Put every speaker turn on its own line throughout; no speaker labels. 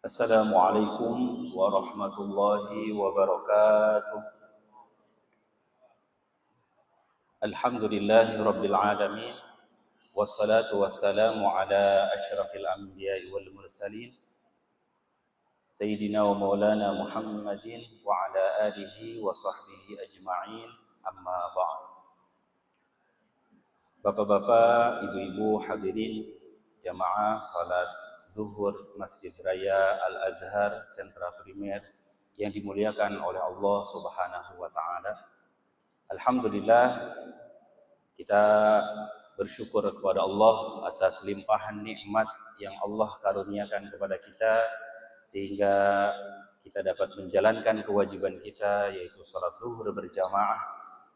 Assalamualaikum warahmatullahi wabarakatuh. Alhamdulillahi rabbil alamin. Wassalatu wassalamu ala asyrafil anbiya'i wal mursalin Sayyidina wa maulana Muhammadin wa ala alihi wa sahbihi ajma'in. Amma ba'd. Bapak-bapak, ibu-ibu hadirin jamaah salat zuhur Masjid Raya Al-Azhar Sentra Primer yang dimuliakan oleh Allah Subhanahu wa taala. Alhamdulillah, kita bersyukur kepada Allah atas limpahan nikmat yang Allah karuniakan kepada kita sehingga kita dapat menjalankan kewajiban kita, yaitu salat zuhur berjamaah.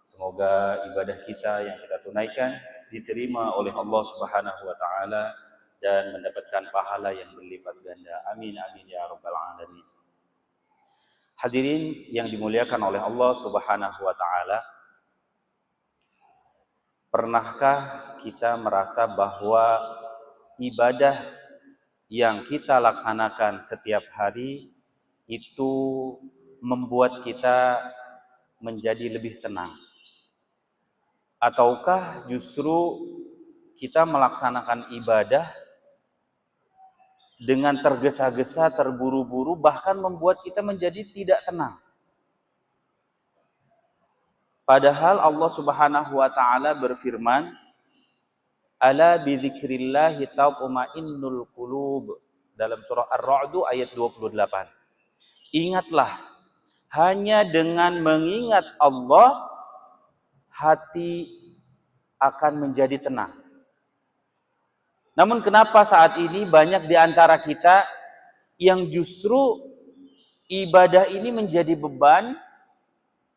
Semoga ibadah kita yang kita tunaikan diterima oleh Allah Subhanahu wa taala dan mendapatkan pahala yang berlipat ganda. Amin amin ya rabbal alamin. Hadirin yang dimuliakan oleh Allah Subhanahu wa taala, pernahkah kita merasa bahwa ibadah yang kita laksanakan setiap hari itu membuat kita menjadi lebih tenang? Ataukah justru kita melaksanakan ibadah dengan tergesa-gesa, terburu-buru, bahkan membuat kita menjadi tidak tenang? Padahal Allah Subhanahu wa taala berfirman, "Ala bidzikrillahi tatma'innul qulub," dalam surah Ar-Ra'd ayat 28. Ingatlah, hanya dengan mengingat Allah hati akan menjadi tenang. Namun kenapa saat ini banyak di antara kita yang justru ibadah ini menjadi beban,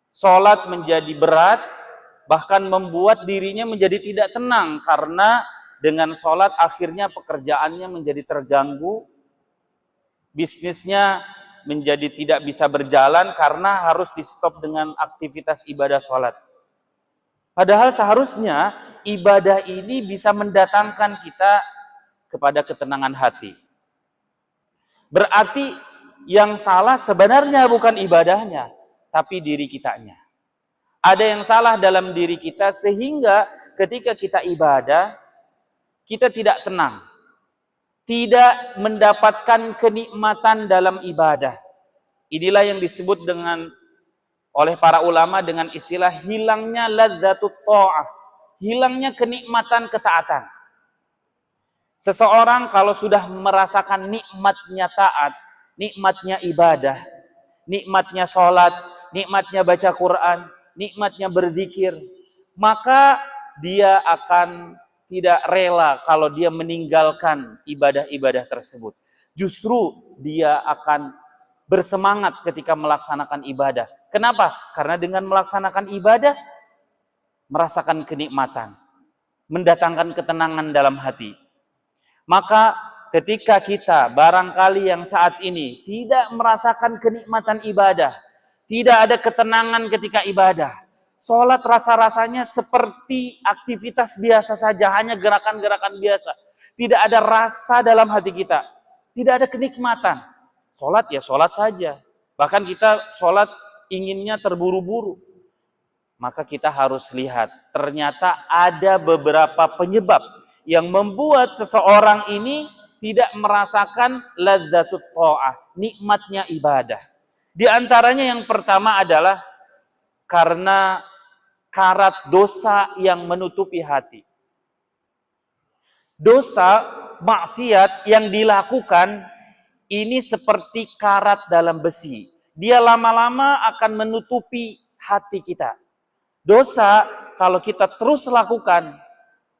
sholat menjadi berat, bahkan membuat dirinya menjadi tidak tenang karena dengan sholat akhirnya pekerjaannya menjadi terganggu, bisnisnya menjadi tidak bisa berjalan karena harus di stop dengan aktivitas ibadah sholat. Padahal seharusnya ibadah ini bisa mendatangkan kita kepada ketenangan hati. Berarti yang salah sebenarnya bukan ibadahnya, tapi diri kitanya. Ada yang salah dalam diri kita sehingga ketika kita ibadah, kita tidak tenang. Tidak mendapatkan kenikmatan dalam ibadah. Inilah yang disebut oleh para ulama dengan istilah hilangnya ladzatut tha'ah, hilangnya kenikmatan ketaatan. Seseorang kalau sudah merasakan nikmatnya taat, nikmatnya ibadah, nikmatnya sholat, nikmatnya baca Quran, nikmatnya berzikir, maka dia akan tidak rela kalau dia meninggalkan ibadah-ibadah tersebut. Justru dia akan bersemangat ketika melaksanakan ibadah. Kenapa? Karena dengan melaksanakan ibadah, merasakan kenikmatan, mendatangkan ketenangan dalam hati. Maka ketika kita barangkali yang saat ini tidak merasakan kenikmatan ibadah, tidak ada ketenangan ketika ibadah, sholat rasa-rasanya seperti aktivitas biasa saja, hanya gerakan-gerakan biasa. Tidak ada rasa dalam hati kita, tidak ada kenikmatan. Sholat ya sholat saja. Bahkan kita sholat inginnya terburu-buru. Maka kita harus lihat, ternyata ada beberapa penyebab yang membuat seseorang ini tidak merasakan ladzatut tha'ah, nikmatnya ibadah. Di antaranya yang pertama adalah karena karat dosa yang menutupi hati. Dosa, maksiat yang dilakukan ini seperti karat dalam besi. Dia lama-lama akan menutupi hati kita. Dosa kalau kita terus lakukan,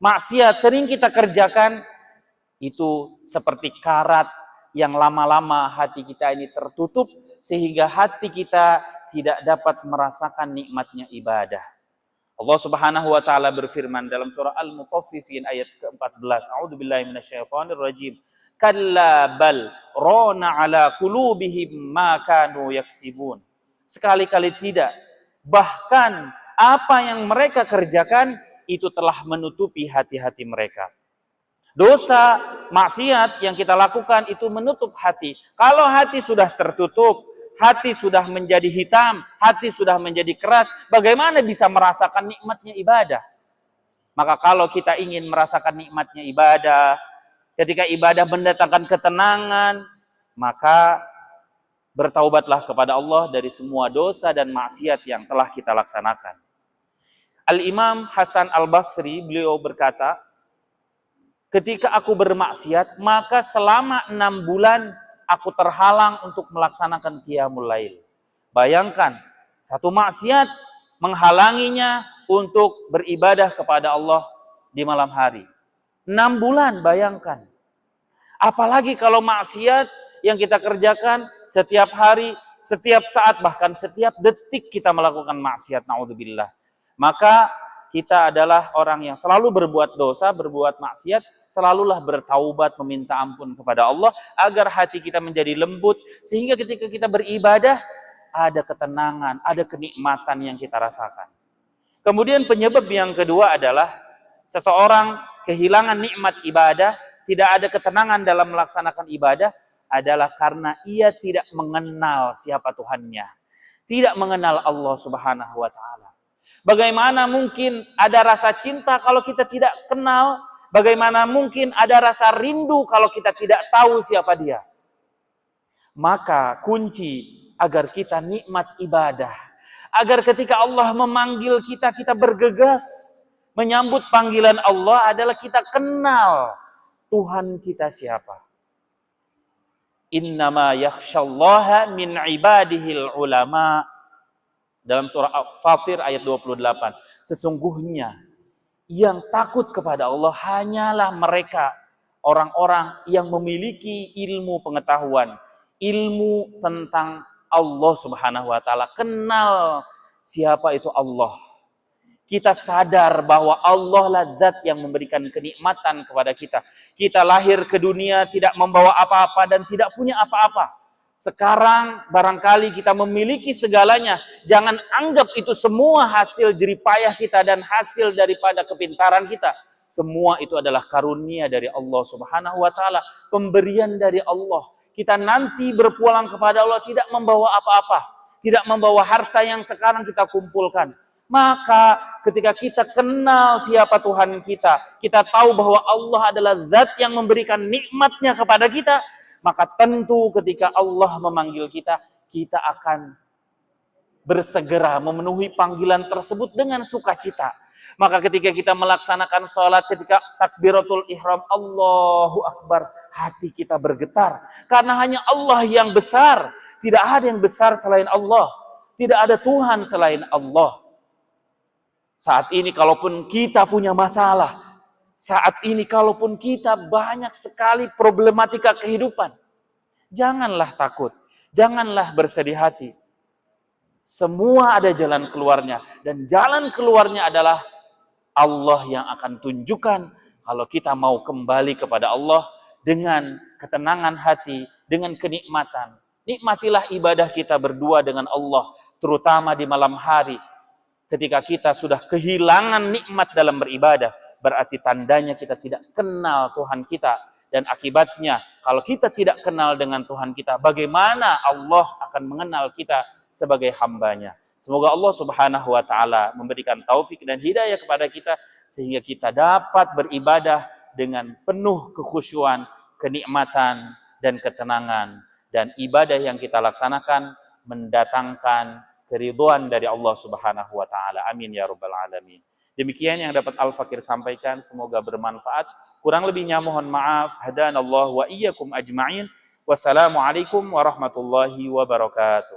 maksiat sering kita kerjakan, itu seperti karat yang lama-lama hati kita ini tertutup sehingga hati kita tidak dapat merasakan nikmatnya ibadah. Allah Subhanahu wa taala berfirman dalam surah Al-Mutaffifin ayat ke-14, A'udzubillahi minasyaitonir rajim. Kalla bal rona ala qulubihim ma kanu yaksibun. Sekali-kali tidak, bahkan apa yang mereka kerjakan itu telah menutupi hati-hati mereka. Dosa, maksiat yang kita lakukan itu menutup hati. Kalau hati sudah tertutup, hati sudah menjadi hitam, hati sudah menjadi keras, bagaimana bisa merasakan nikmatnya ibadah? Maka kalau kita ingin merasakan nikmatnya ibadah, ketika ibadah mendatangkan ketenangan, maka bertaubatlah kepada Allah dari semua dosa dan maksiat yang telah kita laksanakan. Al-Imam Hasan Al-Basri, beliau berkata, ketika aku bermaksiat, maka selama 6 bulan aku terhalang untuk melaksanakan qiyamul lail. Bayangkan, satu maksiat menghalanginya untuk beribadah kepada Allah di malam hari. 6 bulan, bayangkan. Apalagi kalau maksiat yang kita kerjakan setiap hari, setiap saat, bahkan setiap detik kita melakukan maksiat, naudzubillah. Maka kita adalah orang yang selalu berbuat dosa, berbuat maksiat, selalulah bertaubat, meminta ampun kepada Allah, agar hati kita menjadi lembut, sehingga ketika kita beribadah, ada ketenangan, ada kenikmatan yang kita rasakan. Kemudian penyebab yang kedua adalah, seseorang kehilangan nikmat ibadah, tidak ada ketenangan dalam melaksanakan ibadah, adalah karena ia tidak mengenal siapa Tuhannya. Tidak mengenal Allah Subhanahu wa Ta'ala. Bagaimana mungkin ada rasa cinta kalau kita tidak kenal? Bagaimana mungkin ada rasa rindu kalau kita tidak tahu siapa Dia? Maka kunci agar kita nikmat ibadah, agar ketika Allah memanggil kita, kita bergegas menyambut panggilan Allah, adalah kita kenal Tuhan kita siapa. Innama yakhsyallaha min ibadihil ulama. Dalam surah Fatir ayat 28. Sesungguhnya yang takut kepada Allah hanyalah mereka, orang-orang yang memiliki ilmu pengetahuan, ilmu tentang Allah Subhanahu wa Ta'ala. Kenal siapa itu Allah. Kita sadar bahwa Allah lah zat yang memberikan kenikmatan kepada kita. Kita lahir ke dunia tidak membawa apa-apa dan tidak punya apa-apa. Sekarang barangkali kita memiliki segalanya. Jangan anggap itu semua hasil jeripayah kita dan hasil daripada kepintaran kita. Semua itu adalah karunia dari Allah Subhanahu wa Ta'ala. Pemberian dari Allah. Kita nanti berpulang kepada Allah tidak membawa apa-apa. Tidak membawa harta yang sekarang kita kumpulkan. Maka ketika kita kenal siapa Tuhan kita, kita tahu bahwa Allah adalah zat yang memberikan nikmatnya kepada kita, maka tentu ketika Allah memanggil kita, kita akan bersegera memenuhi panggilan tersebut dengan sukacita. Maka ketika kita melaksanakan sholat, ketika takbiratul ihram, Allahu Akbar, hati kita bergetar. Karena hanya Allah yang besar. Tidak ada yang besar selain Allah. Tidak ada Tuhan selain Allah. Saat ini kalaupun kita punya masalah, saat ini kalaupun kita banyak sekali problematika kehidupan, janganlah takut, janganlah bersedih hati. Semua ada jalan keluarnya, dan jalan keluarnya adalah Allah yang akan tunjukkan kalau kita mau kembali kepada Allah dengan ketenangan hati, dengan kenikmatan. Nikmatilah ibadah kita berdua dengan Allah, terutama di malam hari. Ketika kita sudah kehilangan nikmat dalam beribadah, berarti tandanya kita tidak kenal Tuhan kita. Dan akibatnya, kalau kita tidak kenal dengan Tuhan kita, bagaimana Allah akan mengenal kita sebagai hambanya? Semoga Allah Subhanahu wa Ta'ala memberikan taufik dan hidayah kepada kita, sehingga kita dapat beribadah dengan penuh kekhusyuan, kenikmatan, dan ketenangan. Dan ibadah yang kita laksanakan mendatangkan keridhaan dari Allah Subhanahu wa Ta'ala. Amin ya rabbal alamin. Demikian yang dapat Al-Fakir sampaikan, semoga bermanfaat. Kurang lebihnya mohon maaf. Hadanallahu wa iyyakum ajma'in. Wassalamualaikum warahmatullahi wabarakatuh.